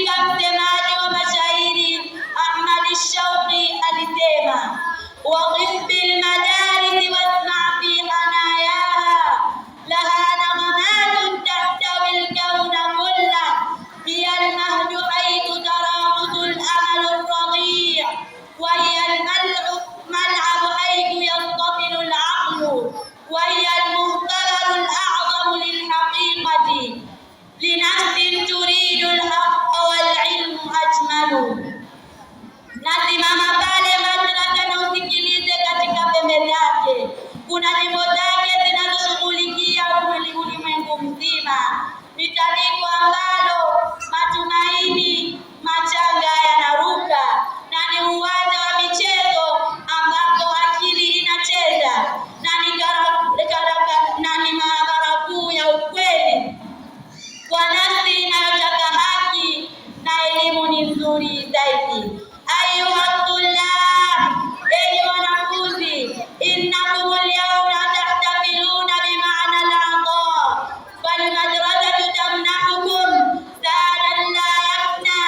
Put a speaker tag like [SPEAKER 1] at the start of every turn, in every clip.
[SPEAKER 1] Katika msemaji wa mashairi Ahmad Shauqi alisema, waqif bil madaris wasma fi anayaha laha naghamatun tahtawi al-kawna kullah hiya al-mahdu haythu taraqutu al-amalu ar-radi' wa hiya al-mal'ab haythu yastafilu al-aqlu wa hiya al-muhtarar al-a'zam lil-haqiqati linafsin turidu al-haqqa wal-ilmu ajmalu. Nasimama pale madrasa na usikilize katika pembe zake. Kuna nyimbo zake zinazoshughulikia ulimwengu mzima. Ni taliko ambalo matumaini machanga yanaruka, na ni uwanja wa michezo ambapo akili inacheza, na ni maabara kuu ya ukweli kwa nafsi inayotaka haki, na elimu ni nzuri zaidi. Ayuha tulab, enyi wanafunzi, innakum al-yawma tahtafiluna bima'na al-'ata, fal-madrasatu tamnahukum zadan la yafna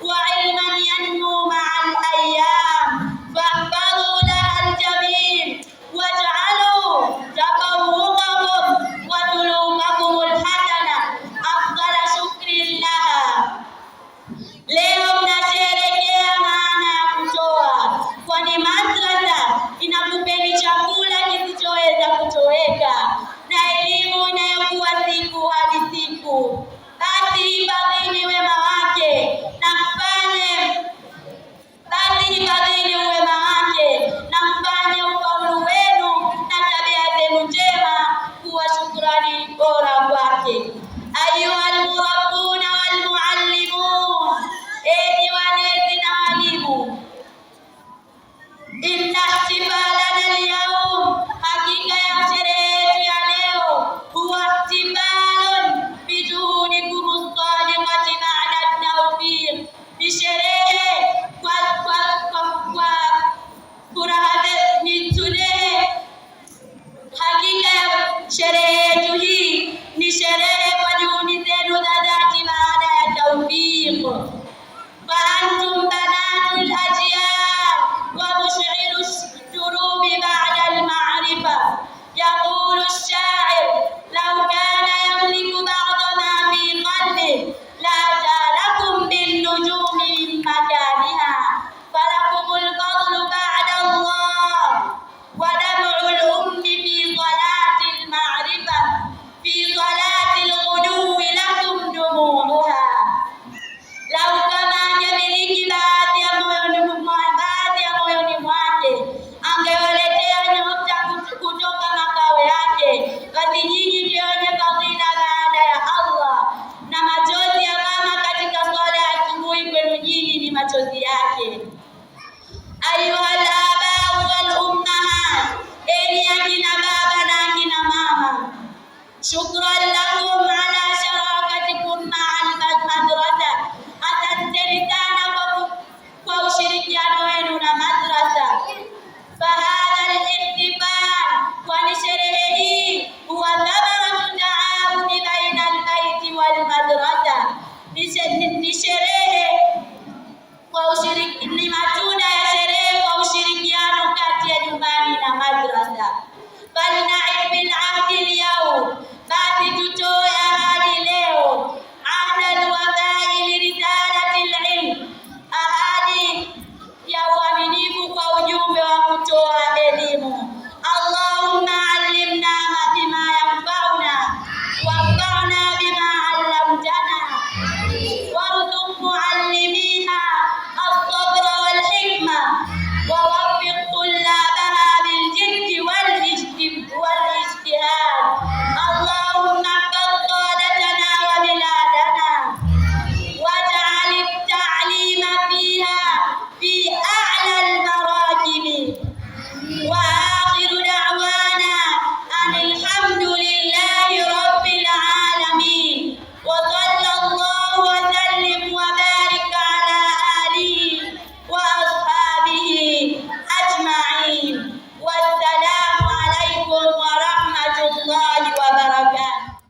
[SPEAKER 1] wa ilman yanmu ma'a al-ayyam, fahfadhu laha al-jamil waj'alu tabawwuqakum wa tulumakum al-hasana afdala shukrin laha. Leo mnasherehekea maana ya kutoa, kwani madrasa inakupeni chakula kisichoweza kutoweka na elimu inayokuwa siku hadi siku. Basi hifadhini wema wake na mfanye ufaulu wenu na tabia zenu njema kuwa shukrani bora kwake. Ayuha al-murabbuna wal-muallimun, enyi walezi na walimu, inna ihtifalana al-yawm, hakika ya sherehe yetu ya leo, huwa ihtifalun bijuhudikum as-sadiqati ba'da at-tawfiq, ni sherehe kwa furaha, ni tulehe. Hakika ya sherehe yetu hii ni sherehe kwa juhudi zenu za dhati baada ya tawfiq. Fa antum banatul ajyal wa mush'iru shurubi ba'da al-ma'rifa. Yaqulu ash-sha'ir, law kana yamliku ba'da ma fi qalbi la ja'alakum bin-nujumi min makaniha, falakumul fadlu ba'da Allah wa dam'ul ummi fi salati al-ma'rifa fi salati al-ghuduwi lakum dumu'uha. Lau kama angemiliki baadhi ya moyoni mwake, angewaletea nyota kutoka makao yake, basi nyinyi ndio wenye fadhila baada ya Allah, na machozi ya mama katika swala ya asubuhi kwenu nyinyi ni machozi yake. Ayuhal abau wal ummahat, enyi akina baba na akina mama, shukran lakum ala sharakatikum ma'al madrasa, asanteni sana kwa ushirikiano wenu na madrasa. Fahadha al-ihtifal, kwani sherehe hii huwa thamaratu taawuni baina al-baiti wal madrasa, ni sherehe ni matunda ya sherehe kwa ushirikiano kati ya nyumbani na madrasa. Falna'id bil ahdi